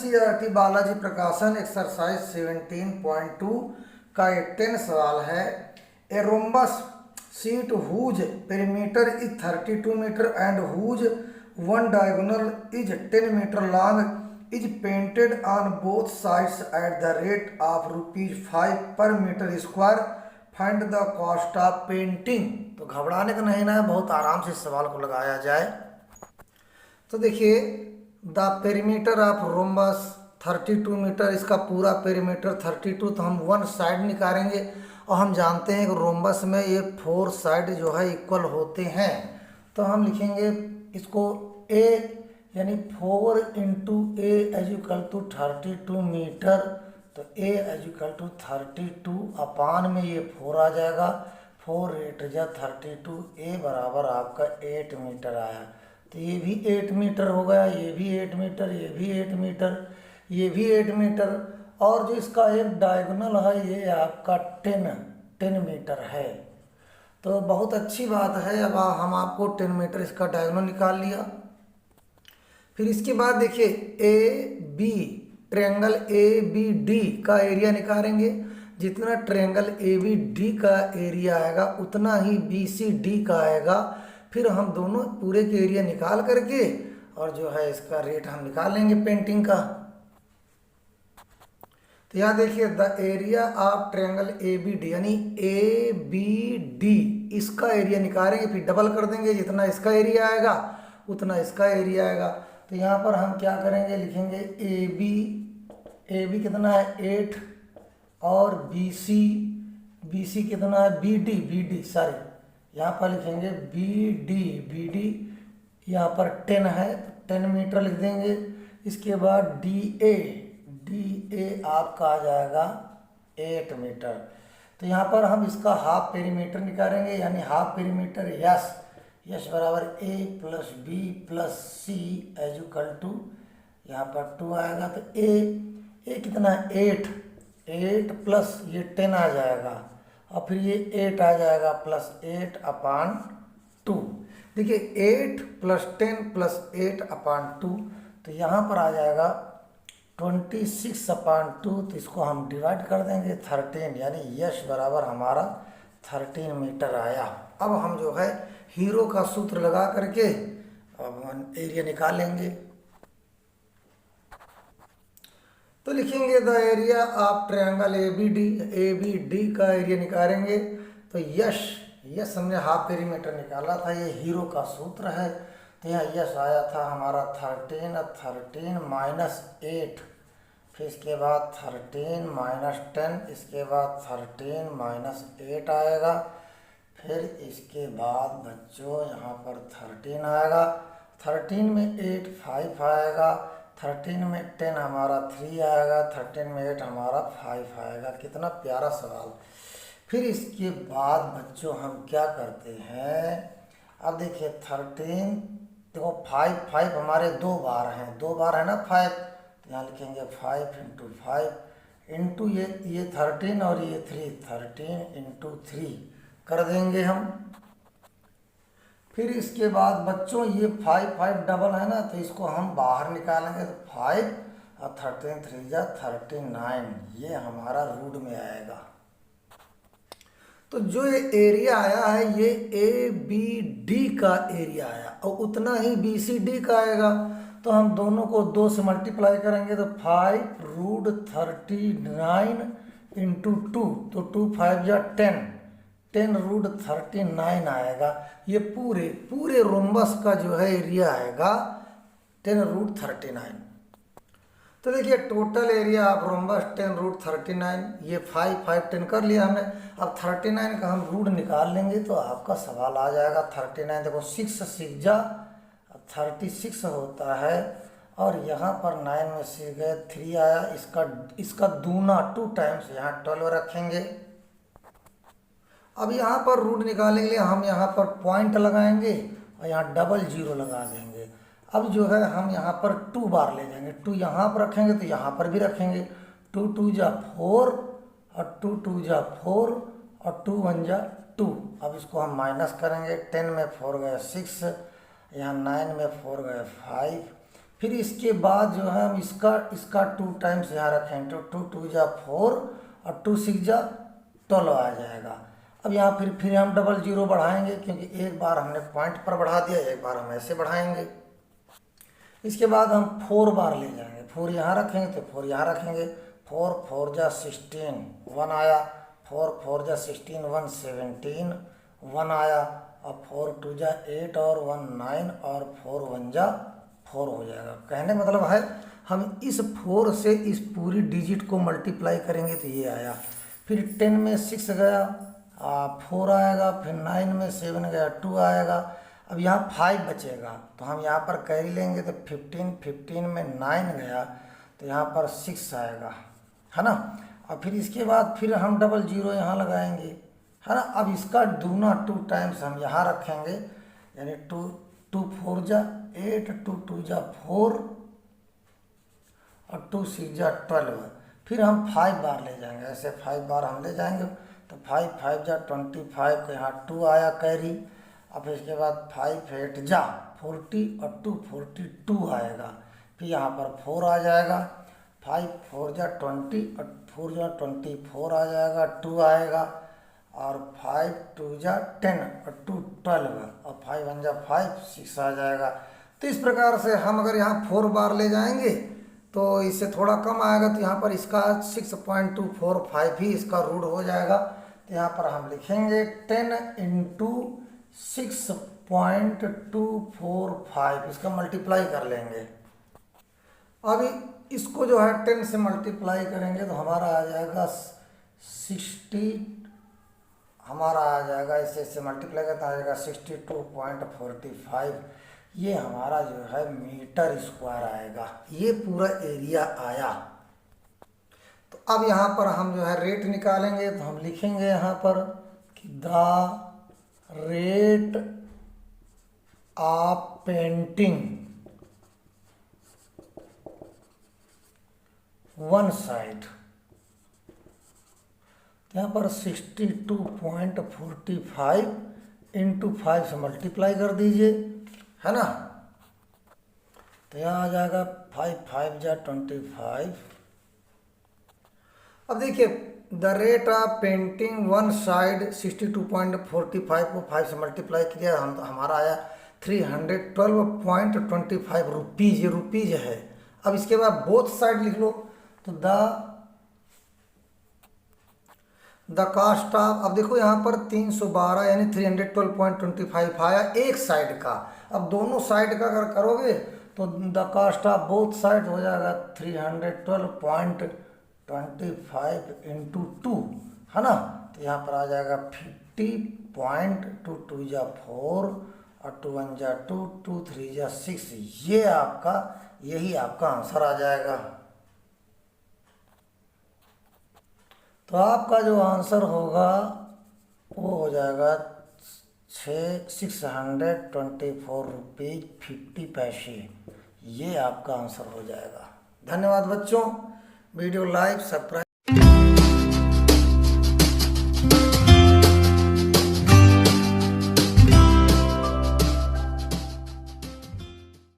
NCERT Balaji प्रकाशन exercise 17.2 का एक 10 सवाल है। A rhombus sheet whose perimeter is 32 metre and whose one diagonal is 10 metre long is painted on both sides at the rate of ₹5 per metre square. Find the cost of painting. तो घबराने का नहीं ना, बहुत आराम से इस सवाल को लगाया जाए। तो देखिए, the perimeter of rhombus 32 metre, इसका पूरा पेरीमीटर 32, तो हम वन साइड निकालेंगे और हम जानते हैं कि रोम्बस में ये 4 साइड जो है इक्वल होते हैं। तो हम लिखेंगे इसको ए यानी 4 into a edge equal to 32 metre. तो a edge equal to 32 upon में ये 4 आ जाएगा। 4 8 जा 32, ए बराबर आपका 8 मीटर आया। तो ये भी 8 मीटर हो गया, ये भी 8 मीटर, ये भी 8 मीटर, ये भी 8 मीटर। और जो इसका एक डायगोनल है ये आपका 10 मीटर है। तो बहुत अच्छी बात है। अब हम आपको 10 मीटर इसका डायगोनल निकाल लिया। फिर इसके बाद देखिए A B triangle A B D का एरिया निकालेंगे। जितना ट्रायंगल ए बी डी का एरिया आएगा उतना ही बी सी डी का आएगा। फिर हम दोनों पूरे के एरिया निकाल करके और जो है इसका रेट हम निकाल लेंगे पेंटिंग का। तो यहाँ देखिए the area of triangle A B D यानी ए बी डी, इसका एरिया निकालेंगे। फिर डबल कर देंगे, जितना इसका एरिया आएगा उतना इसका एरिया आएगा। तो यहाँ पर हम क्या करेंगे, लिखेंगे ए बी कितना है 8 और बी सी कितना है बी डी सॉरी, यहाँ पर लिखेंगे बी डी यहाँ पर 10 है, 10 मीटर लिख देंगे। इसके बाद डी ए आपका आ जाएगा 8 मीटर। तो यहाँ पर हम इसका हाफ पेरीमीटर निकालेंगे, यानी हाफ पेरीमीटर यस बराबर A plus B plus C is equal to यहाँ पर 2 आएगा। तो ए कितना है 8 प्लस ये 10 आ जाएगा और फिर ये 8 आ जाएगा प्लस 8 अपान 2। देखिए 8 प्लस 10 प्लस 8 अपान 2, तो यहाँ पर आ जाएगा 26 अपान 2। तो इसको हम डिवाइड कर देंगे 13, यानी यश बराबर हमारा 13 मीटर आया। अब हम जो है हीरो का सूत्र लगा करके अब एरिया निकालेंगे। तो लिखेंगे the area of triangle A B D का एरिया निकालेंगे। तो यश हमने हाफ पेरीमीटर निकाला था, ये हीरो का सूत्र है। तो यहाँ यश आया था हमारा 13 माइनस 8, फिर इसके बाद 13 माइनस 10, इसके बाद 13 माइनस 8 आएगा। फिर इसके बाद बच्चों यहाँ पर 13 आएगा, 13 में 8 5 आएगा, 13 में 10 हमारा 3 आएगा, 13 में 8 हमारा 5 आएगा। कितना प्यारा सवाल। फिर इसके बाद बच्चों हम क्या करते हैं, अब देखिए 13 देखो 5 हमारे 2 बार हैं, 2 बार है ना 5। तो यहाँ लिखेंगे 5 इंटू 5 इंटू ये 13 और ये 3, 13 इंटू 3 कर देंगे हम। फिर इसके बाद बच्चों ये 5 डबल है ना, तो इसको हम बाहर निकालेंगे। तो 5 और 13 3 जा 39, ये हमारा रूट में आएगा। तो जो ये एरिया आया है ये ए बी डी का एरिया आया और उतना ही बी सी डी का आएगा। तो हम दोनों को 2 से मल्टीप्लाई करेंगे। तो 5 रूट 39 इंटू 2, तो 2 5 जा 10 रूट 39 आएगा। ये पूरे रोम्बस का जो है एरिया आएगा 10 रूट 39। तो देखिए total area of rhombus 10 root 39, ये 5 10 कर लिया हमने। अब 39 का हम रूट निकाल लेंगे तो आपका सवाल आ जाएगा 39। देखो 6 जा 36 होता है और यहाँ पर 9 में से गए 3 आया, इसका दूना 2 टाइम्स यहाँ 12 रखेंगे। अब यहाँ पर रूट निकालने के लिए हम यहाँ पर पॉइंट लगाएंगे और यहाँ डबल 0 लगा देंगे। अब जो है हम यहाँ पर 2 बार ले जाएंगे, 2 यहाँ पर रखेंगे तो यहाँ पर भी रखेंगे। 2 2 जा 4 और 2 2 जा 4 और 2 1 जा 2। अब इसको हम माइनस करेंगे। 10 में 4 गए 6, यहाँ 9 में 4 गए 5, फिर इसके बाद जो है हम इसका 2 टाइम्स यहाँ रखेंगे, तो 2 2 जा 4 और 2 6 जा 12 आ जाएगा। अब यहाँ फिर हम डबल जीरो बढ़ाएंगे, क्योंकि एक बार हमने पॉइंट पर बढ़ा दिया, एक बार हम ऐसे बढ़ाएंगे। इसके बाद हम 4 बार ले जाएंगे, 4 यहाँ रखेंगे तो 4 यहाँ रखेंगे। 4 4 जा 16 1 आया, 4 4 जा 16 1 17 1 आया, और 4 2 जा 8 और 1 9 और 4 1 जा 4 हो जाएगा। कहने मतलब है हम इस 4 से इस पूरी डिजिट को मल्टीप्लाई करेंगे तो ये आया। फिर 10 में 6 गया 4 आएगा, फिर 9 में 7 गया 2 आएगा। अब यहाँ 5 बचेगा तो हम यहाँ पर कैरी लेंगे तो 15 में 9 गया तो यहाँ पर 6 आएगा, है ना। और फिर इसके बाद फिर हम डबल जीरो यहाँ लगाएंगे, है ना। अब इसका दूना 2 टाइम्स हम यहाँ रखेंगे, यानी 2 2 4 जा 8 2 2 जा 4 और 2 6 जा 12। फिर हम 5 बार ले जाएंगे, ऐसे 5 बार हम ले जाएंगे तो 5 5 जा 25 के यहाँ 2 आया कैरी। और फिर इसके बाद 5 8 जा 40 और 2 42 आएगा। फिर यहाँ पर 4 आ जाएगा, 5 4 जा 20 और 4 जा 24 आ जाएगा, 2 आएगा, और 5 2 जा 10 और 2 12 और 5 1 जा 5 6 आ जाएगा। तो इस प्रकार से हम अगर यहाँ 4 बार ले जाएंगे तो इससे थोड़ा कम आएगा, तो यहाँ पर इसका 6.245 ही इसका रूट हो जाएगा। तो यहाँ पर हम लिखेंगे 10 इंटू 6.245, इसका मल्टीप्लाई कर लेंगे। अभी इसको जो है 10 से मल्टीप्लाई करेंगे तो हमारा आ जाएगा 60, हमारा आ जाएगा इससे मल्टीप्लाई करता आ जाएगा 62.45। ये हमारा जो है मीटर स्क्वायर आएगा, ये पूरा एरिया आया। तो अब यहाँ पर हम जो है रेट निकालेंगे, तो हम लिखेंगे यहाँ पर कि the rate of painting one side, यहाँ पर 62.45 इंटू 5 से मल्टीप्लाई कर दीजिए, है ना। तो यहाँ आ जाएगा 5 5 जा 25। अब देखिए the rate of painting one side 62.45 को 5 से मल्टीप्लाई किया, हमारा आया 312.25 रुपीज़, ये रुपीज़ है। अब इसके बाद बोथ साइड लिख लो, तो द कास्ट ऑफ, अब देखो यहाँ पर 312 यानी 312.25 आया एक साइड का। अब दोनों साइड का अगर करोगे तो the cost of both side हो जाएगा 312.25 इंटू 2, है ना। तो यहाँ पर आ जाएगा 50.22 जा 4 और 2 1 जा 2 2 3 जा 6। ये आपका, यही आपका आंसर आ जाएगा। तो आपका जो आंसर होगा वो हो जाएगा 624 रुपीज़ 50 पैसे, ये आपका आंसर हो जाएगा। धन्यवाद बच्चों, वीडियो लाइक सब्सक्राइब